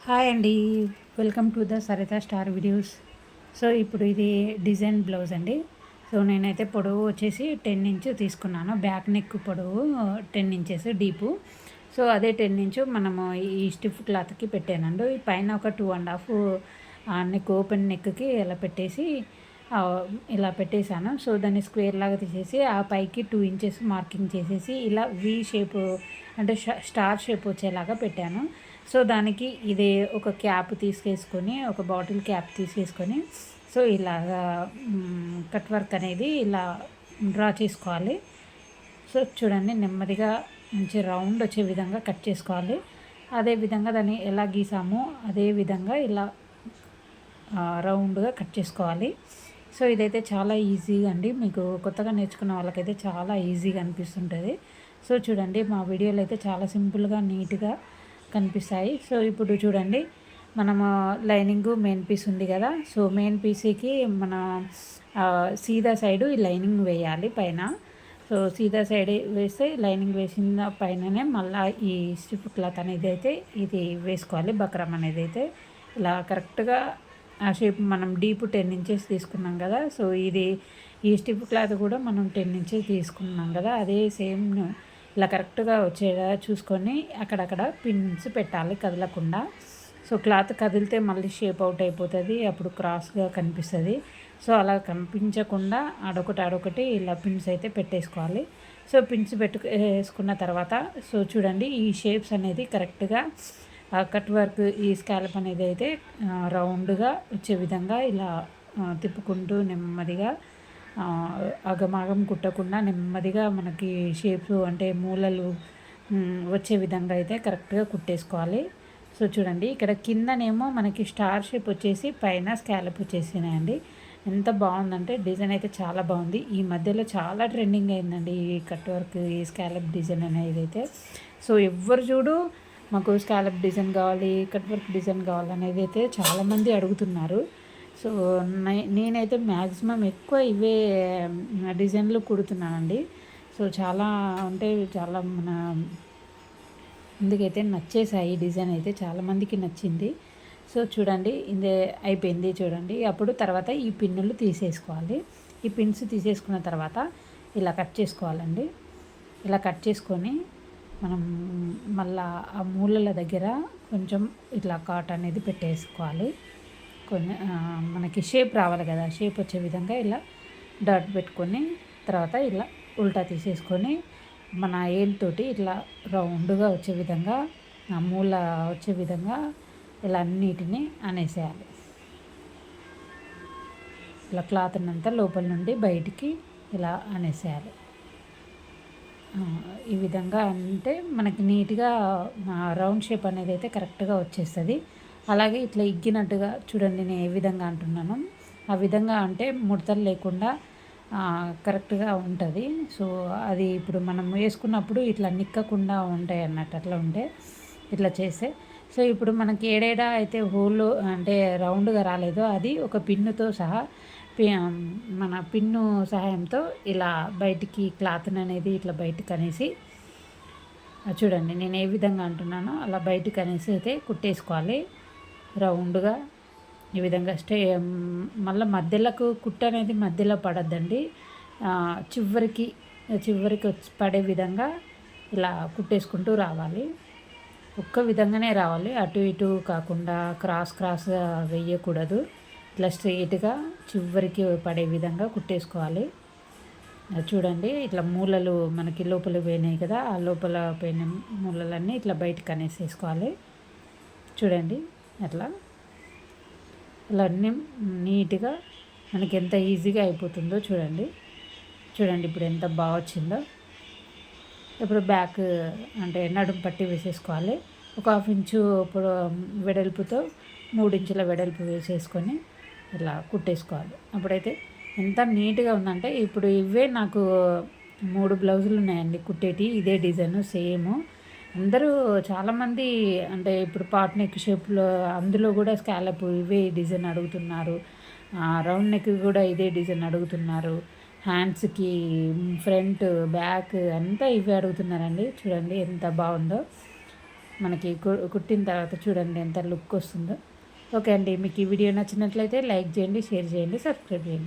Hi అండి. Welcome to the Saritha star videos. So ఇప్పుడు ఇది డిజైన్ బ్లౌజ్ అండి. సో నేనైతే పొడవు వచ్చేసి 10 ఇంచ్ తీసుకున్నాను. బ్యాక్ నెక్ పొడవు 10 ఇంచెస్ డీపు. సో అదే 10 ఇంచు మనము ఈ స్టిఫ్ క్లాత్కి పెట్టానండి. పైన ఒక 2.5 నెక్ ఓపెన్ నెక్కి ఇలా పెట్టేశాను. సో దాన్ని స్క్వేర్ లాగా తీసేసి ఆ పైకి 2 ఇంచెస్ మార్కింగ్ చేసేసి ఇలా వి షేప్ అంటే స్టార్ షేప్ వచ్చేలాగా పెట్టాను. సో దానికి ఇది ఒక క్యాప్ తీసేసుకొని ఒక బాటిల్ క్యాప్ తీసేసుకొని సో ఇలాగా కట్ వర్క్ అనేది ఇలా డ్రా చేసుకోవాలి. సో చూడండి, నెమ్మదిగా మంచి రౌండ్ వచ్చే విధంగా కట్ చేసుకోవాలి. అదేవిధంగా దాన్ని ఎలా గీసామో అదే విధంగా ఇలా రౌండ్గా కట్ చేసుకోవాలి. సో ఇదైతే చాలా ఈజీగా అండి, మీకు కొత్తగా నేర్చుకున్న వాళ్ళకైతే చాలా ఈజీగా అనిపిస్తుంటుంది. సో చూడండి, మా వీడియోలు అయితే చాలా సింపుల్గా నీట్గా కనిపిస్తాయి. సో ఇప్పుడు చూడండి, మనము లైనింగ్ మెయిన్ పీస్ ఉంది కదా. సో మెయిన్ పీస్కి మన సీదా సైడు ఈ లైనింగ్ వేయాలి పైన. సో సీదా సైడ్ వేస్తే లైనింగ్ వేసిన పైననే మళ్ళీ ఈ స్టిఫ్ క్లాత్ అనేది అయితే ఇది వేసుకోవాలి. బక్రమ్ అనేది అయితే ఇలా కరెక్ట్గా ఆ షేప్ మనం డీప్ 10 ఇంచెస్ తీసుకున్నాం కదా. సో ఈ స్టిఫ్ క్లాత్ కూడా మనం 10 ఇంచెస్ తీసుకున్నాం కదా, అదే సేమ్ ఇలా కరెక్ట్గా వచ్చేలా చూసుకొని అక్కడక్కడ పిన్స్ పెట్టాలి కదలకుండా. సో క్లాత్ కదిలితే మళ్ళీ షేప్ అవుట్ అయిపోతుంది, అప్పుడు క్రాస్గా కనిపిస్తుంది. సో అలా కనిపించకుండా అడొకటి ఇలా పిన్స్ అయితే పెట్టేసుకోవాలి. సో పిన్స్ వేసుకున్న తర్వాత సో చూడండి, ఈ షేప్స్ అనేది కరెక్ట్గా కట్ వర్క్ ఈ స్కాలప్ అనేది అయితే రౌండ్గా వచ్చే విధంగా ఇలా తిప్పుకుంటూ నెమ్మదిగా అగమాగం కుట్టకుండా నెమ్మదిగా మనకి షేప్స్ అంటే మూలలు వచ్చే విధంగా అయితే కరెక్ట్గా కుట్టేసుకోవాలి. సో చూడండి, ఇక్కడ కిందనేమో మనకి స్టార్ షేప్ వచ్చేసి పైన స్కాలప్ వచ్చేసినాయండి. ఎంత బాగుందంటే డిజైన్ అయితే చాలా బాగుంది. ఈ మధ్యలో చాలా ట్రెండింగ్ అయిందండి ఈ కట్ వర్క్ ఈ స్కాలప్ డిజైన్ అనేది అయితే. సో ఎవ్వరు చూడు మాకు స్కాలప్ డిజైన్ కావాలి, కట్ వర్క్ డిజైన్ కావాలనేది అయితే చాలామంది అడుగుతున్నారు. సో నేనైతే మ్యాక్సిమం ఎక్కువ ఇవే డిజైన్లు కుడుతున్నానండి. సో చాలా అంటే చాలా అందుకైతే నచ్చేసాయి. ఈ డిజైన్ అయితే చాలామందికి నచ్చింది. సో చూడండి, ఇదే అయిపోయింది చూడండి. అప్పుడు తర్వాత ఈ పిన్నులు తీసేసుకోవాలి. ఈ పిన్స్ తీసేసుకున్న తర్వాత ఇలా కట్ చేసుకోవాలండి. ఇలా కట్ చేసుకొని మనం మళ్ళా ఆ మూలల దగ్గర కొంచెం ఇట్లా కాట్ అనేది పెట్టేసుకోవాలి. మనకి షేప్ రావాలి కదా, షేప్ వచ్చే విధంగా ఇలా డాట్ పెట్టుకొని తర్వాత ఇలా ఉల్టా తీసేసుకొని మన ఏలుతోటి ఇట్లా రౌండ్గా వచ్చే విధంగా ఆ మూల వచ్చే విధంగా ఇలా అన్నిటినీ అనేసేయాలి. ఇలా క్లాత్ అంతా లోపల నుండి బయటికి ఇలా అనేసేయాలి. ఈ విధంగా అంటే మనకి నీట్గా రౌండ్ షేప్ అనేది అయితే కరెక్ట్గా వచ్చేస్తుంది. అలాగే ఇట్లా ఇగ్గినట్టుగా చూడండి, నేను ఏ విధంగా అంటున్నాను ఆ విధంగా అంటే ముడతలు లేకుండా కరెక్ట్గా ఉంటుంది. సో అది ఇప్పుడు మనం వేసుకున్నప్పుడు ఇట్లా నిక్కకుండా ఉంటాయి అన్నట్టు, అట్లా ఉంటే ఇట్లా చేస్తే. సో ఇప్పుడు మనకి ఏడేడా అయితే హోల్ అంటే రౌండ్గా రాలేదో అది ఒక పిన్నుతో సహా మన పిన్ను సహాయంతో ఇలా బయటికి క్లాత్ అనేది ఇట్లా బయటకు అనేసి చూడండి, నేను ఏ విధంగా అంటున్నానో అలా బయటకు అనేసి అయితే కుట్టేసుకోవాలి రౌండ్గా. ఈ విధంగా మళ్ళీ మధ్యలోకి కుట్ట అనేది మధ్యలో పడద్దండి, చివరికి పడే విధంగా ఇలా కుట్టేసుకుంటూ రావాలి. ఒక్క విధంగానే రావాలి, అటు ఇటు కాకుండా క్రాస్గా వేయకూడదు. ఇట్లా స్ట్రెయిట్గా చివరికి పడే విధంగా కుట్టేసుకోవాలి. చూడండి, ఇట్లా మూలలు మనకి లోపల పోయినాయి కదా, ఆ లోపల పోయిన మూలలన్నీ ఇట్లా బయటకు అనేసేసుకోవాలి. చూడండి అట్లా ఇలా అన్నీ నీట్గా మనకి ఎంత ఈజీగా అయిపోతుందో చూడండి. ఇప్పుడు ఎంత బాగా వచ్చిందో. ఇప్పుడు బ్యాక్ అంటే నడుము పట్టి వేసేసుకోవాలి. ఒక 1/2 ఇంచు ఇప్పుడు వెడల్పుతో 3 ఇంచుల వెడల్పు వేసేసుకొని ఇలా కుట్టేసుకోవాలి. అప్పుడైతే ఎంత నీట్గా ఉందంటే, ఇప్పుడు ఇవే నాకు 3 బ్లౌజులు ఉన్నాయండి కుట్టేటి, ఇదే డిజైన్ సేమ్. అందరూ చాలామంది అంటే ఇప్పుడు పాట్ నెక్ షేప్లో అందులో కూడా స్కాలప్ ఇవే డిజైన్ అడుగుతున్నారు. రౌండ్ నెక్ కూడా ఇదే డిజైన్ అడుగుతున్నారు. హ్యాండ్స్కి ఫ్రంట్ బ్యాక్ అంతా ఇవే అడుగుతున్నారండి. చూడండి ఎంత బాగుందో. మనకి కుట్టిన తర్వాత చూడండి ఎంత లుక్ వస్తుందో. ఓకే అండి, మీకు ఈ వీడియో నచ్చినట్లయితే లైక్ చేయండి, షేర్ చేయండి, సబ్స్క్రైబ్ చేయండి.